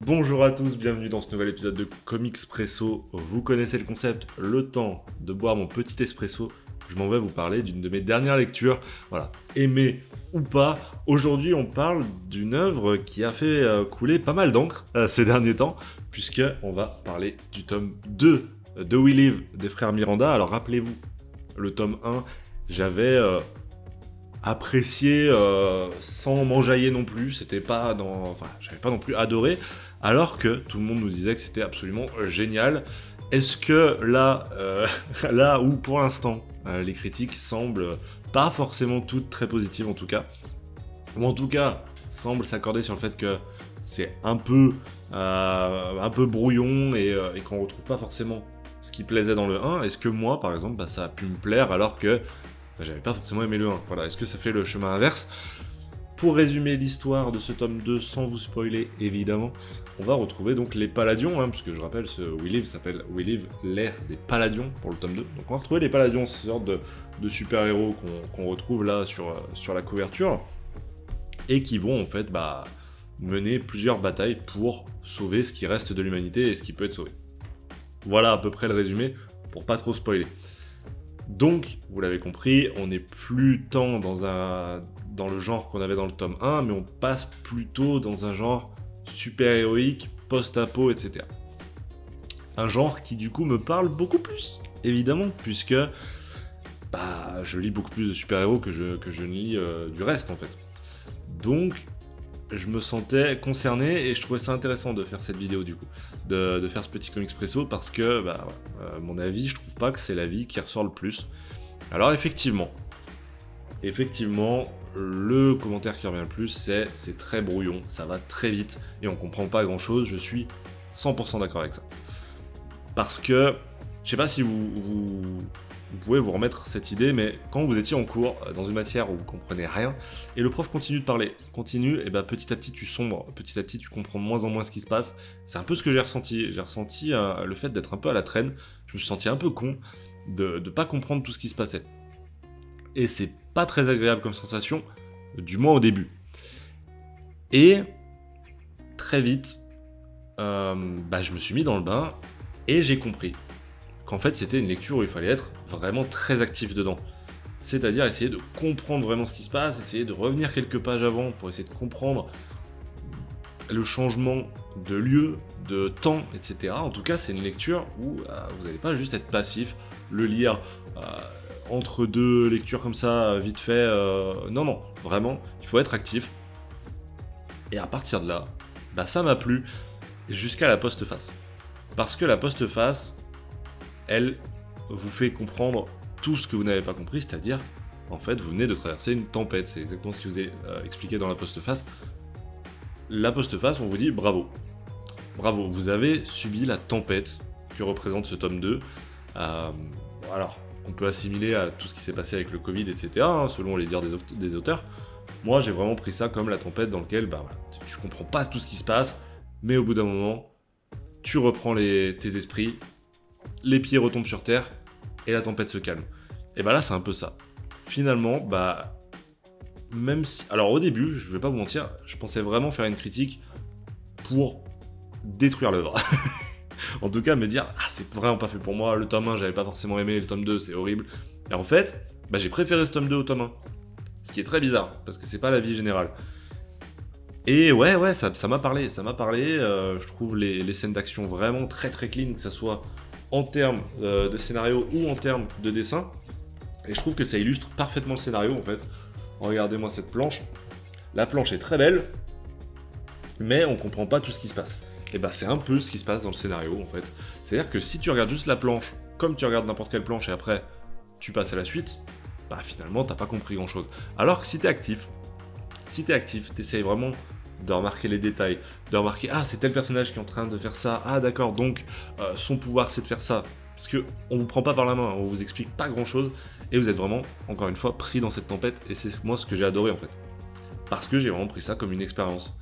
Bonjour à tous, bienvenue dans ce nouvel épisode de Comicspresso. Vous connaissez le concept, le temps de boire mon petit espresso. Je m'en vais vous parler d'une de mes dernières lectures. Voilà, aimé ou pas, aujourd'hui on parle d'une œuvre qui a fait couler pas mal d'encre ces derniers temps, puisque on va parler du tome 2 de We Live des frères Miranda. Alors rappelez-vous, le tome 1, j'avais apprécié sans m'enjailler non plus, c'était pas dans... Enfin, j'avais pas non plus adoré, alors que tout le monde nous disait que c'était absolument génial. Est-ce que là, là où pour l'instant les critiques semblent pas forcément toutes très positives en tout cas, ou en tout cas semblent s'accorder sur le fait que c'est un peu brouillon et qu'on retrouve pas forcément ce qui plaisait dans le 1, est-ce que moi par exemple ça a pu me plaire alors que j'avais pas forcément aimé le 1. Voilà, est-ce que ça fait le chemin inverse? Pour résumer l'histoire de ce tome 2 sans vous spoiler évidemment, on va retrouver donc les Palladions, puisque je rappelle, ce We Live s'appelle We Live l'ère des Palladions pour le tome 2. Donc on va retrouver les Palladions, ces sortes de super-héros qu'on retrouve là sur la couverture, et qui vont en fait mener plusieurs batailles pour sauver ce qui reste de l'humanité et ce qui peut être sauvé. Voilà à peu près le résumé, pour pas trop spoiler. Donc, vous l'avez compris, on n'est plus tant dans le genre qu'on avait dans le tome 1, mais on passe plutôt dans un genre super-héroïque, post-apo, etc. Un genre qui du coup me parle beaucoup plus, évidemment, puisque je lis beaucoup plus de super-héros que je ne lis du reste, en fait. Donc, je me sentais concerné et je trouvais ça intéressant de faire cette vidéo, du coup, de faire ce petit Comicspresso, parce que, mon avis, je trouve pas que c'est l'avis qui ressort le plus. Alors effectivement, le commentaire qui revient le plus, c'est très brouillon, ça va très vite, et on comprend pas grand chose, je suis 100% d'accord avec ça. Parce que, je sais pas si vous pouvez vous remettre cette idée, mais quand vous étiez en cours, dans une matière où vous comprenez rien, et le prof continue de parler, et petit à petit tu sombres, petit à petit tu comprends de moins en moins ce qui se passe, c'est un peu ce que j'ai ressenti le fait d'être un peu à la traîne, je me suis senti un peu con de pas comprendre tout ce qui se passait. Et c'est pas très agréable comme sensation, du moins au début. Et très vite, je me suis mis dans le bain et j'ai compris qu'en fait c'était une lecture où il fallait être vraiment très actif dedans. C'est-à-dire essayer de comprendre vraiment ce qui se passe, essayer de revenir quelques pages avant pour essayer de comprendre le changement de lieu, de temps, etc. En tout cas, c'est une lecture où vous n'allez pas juste être passif, le lire entre deux lectures comme ça, vite fait. Non, vraiment, il faut être actif. Et à partir de là, ça m'a plu jusqu'à la postface. Parce que la postface, elle vous fait comprendre tout ce que vous n'avez pas compris, c'est-à-dire, en fait, vous venez de traverser une tempête. C'est exactement ce que je vous ai expliqué dans la postface. La postface, on vous dit bravo. Bravo, vous avez subi la tempête que représente ce tome 2. Alors, qu'on peut assimiler à tout ce qui s'est passé avec le Covid, etc., selon les dires des auteurs. Moi, j'ai vraiment pris ça comme la tempête dans laquelle tu comprends pas tout ce qui se passe, mais au bout d'un moment, tu reprends tes esprits, les pieds retombent sur terre, et la tempête se calme. Et là, c'est un peu ça. Finalement, même si... Alors au début, je vais pas vous mentir, je pensais vraiment faire une critique pour détruire l'œuvre. En tout cas, me dire, c'est vraiment pas fait pour moi, le tome 1, j'avais pas forcément aimé, le tome 2, c'est horrible. Et en fait, j'ai préféré ce tome 2 au tome 1. Ce qui est très bizarre, parce que c'est pas l'avis général. Et ouais, ça m'a parlé, je trouve les scènes d'action vraiment très très clean, que ça soit en termes de scénario ou en termes de dessin. Et je trouve que ça illustre parfaitement le scénario, en fait. Regardez-moi cette planche. La planche est très belle, mais on comprend pas tout ce qui se passe. Et c'est un peu ce qui se passe dans le scénario, en fait. C'est-à-dire que si tu regardes juste la planche, comme tu regardes n'importe quelle planche, et après, tu passes à la suite, finalement, t'as pas compris grand-chose. Alors que si t'es actif, t'essayes vraiment de remarquer les détails, de remarquer, c'est tel personnage qui est en train de faire ça, d'accord, donc, son pouvoir, c'est de faire ça. Parce que on vous prend pas par la main, on vous explique pas grand-chose, et vous êtes vraiment, encore une fois, pris dans cette tempête, et c'est moi ce que j'ai adoré, en fait. Parce que j'ai vraiment pris ça comme une expérience.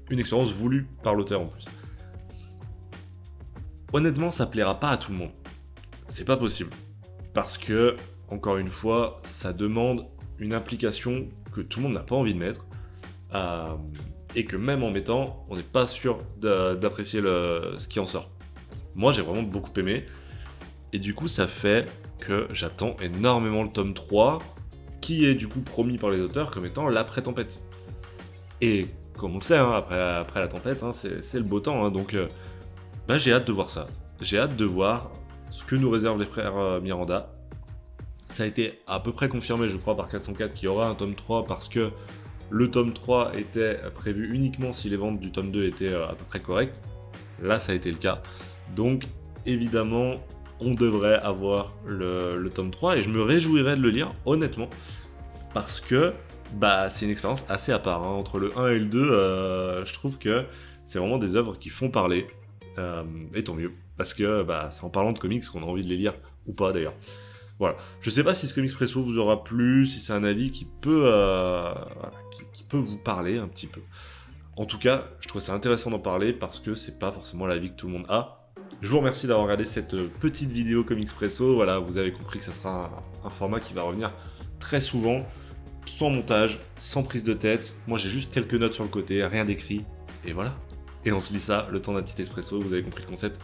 Une expérience voulue par l'auteur, en plus. Honnêtement, ça plaira pas à tout le monde. C'est pas possible. Parce que, encore une fois, ça demande une implication que tout le monde n'a pas envie de mettre. et que même en mettant, on n'est pas sûr d'apprécier ce qui en sort. Moi, j'ai vraiment beaucoup aimé, et du coup, ça fait que j'attends énormément le tome 3, qui est du coup promis par les auteurs comme étant l'après-tempête. Et comme on le sait, hein, après la tempête, hein, c'est le beau temps, hein, donc bah, j'ai hâte de voir ça. J'ai hâte de voir ce que nous réservent les frères Miranda. Ça a été à peu près confirmé, je crois, par 404 qu'il y aura un tome 3 parce que le tome 3 était prévu uniquement si les ventes du tome 2 étaient à peu près correctes. Là, ça a été le cas. Donc, évidemment, on devrait avoir le tome 3 et je me réjouirais de le lire, honnêtement, parce que bah, c'est une expérience assez à part. Hein. Entre le 1 et le 2, je trouve que c'est vraiment des œuvres qui font parler. Et tant mieux, parce que bah, c'est en parlant de comics qu'on a envie de les lire, ou pas d'ailleurs. Voilà. Je sais pas si ce Comics Presso vous aura plu, si c'est un avis qui peut, qui peut vous parler un petit peu. En tout cas, je trouve ça intéressant d'en parler parce que c'est pas forcément l'avis que tout le monde a. Je vous remercie d'avoir regardé cette petite vidéo Comics Presso. Voilà, vous avez compris que ça sera un format qui va revenir très souvent, sans montage, sans prise de tête. Moi, j'ai juste quelques notes sur le côté, rien d'écrit, et voilà. Et on se lit ça, le temps d'un petit espresso, vous avez compris le concept.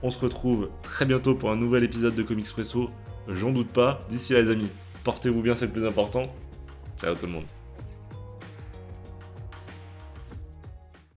On se retrouve très bientôt pour un nouvel épisode de Comics Presso. J'en doute pas. D'ici là, les amis, portez-vous bien, c'est le plus important. Ciao tout le monde.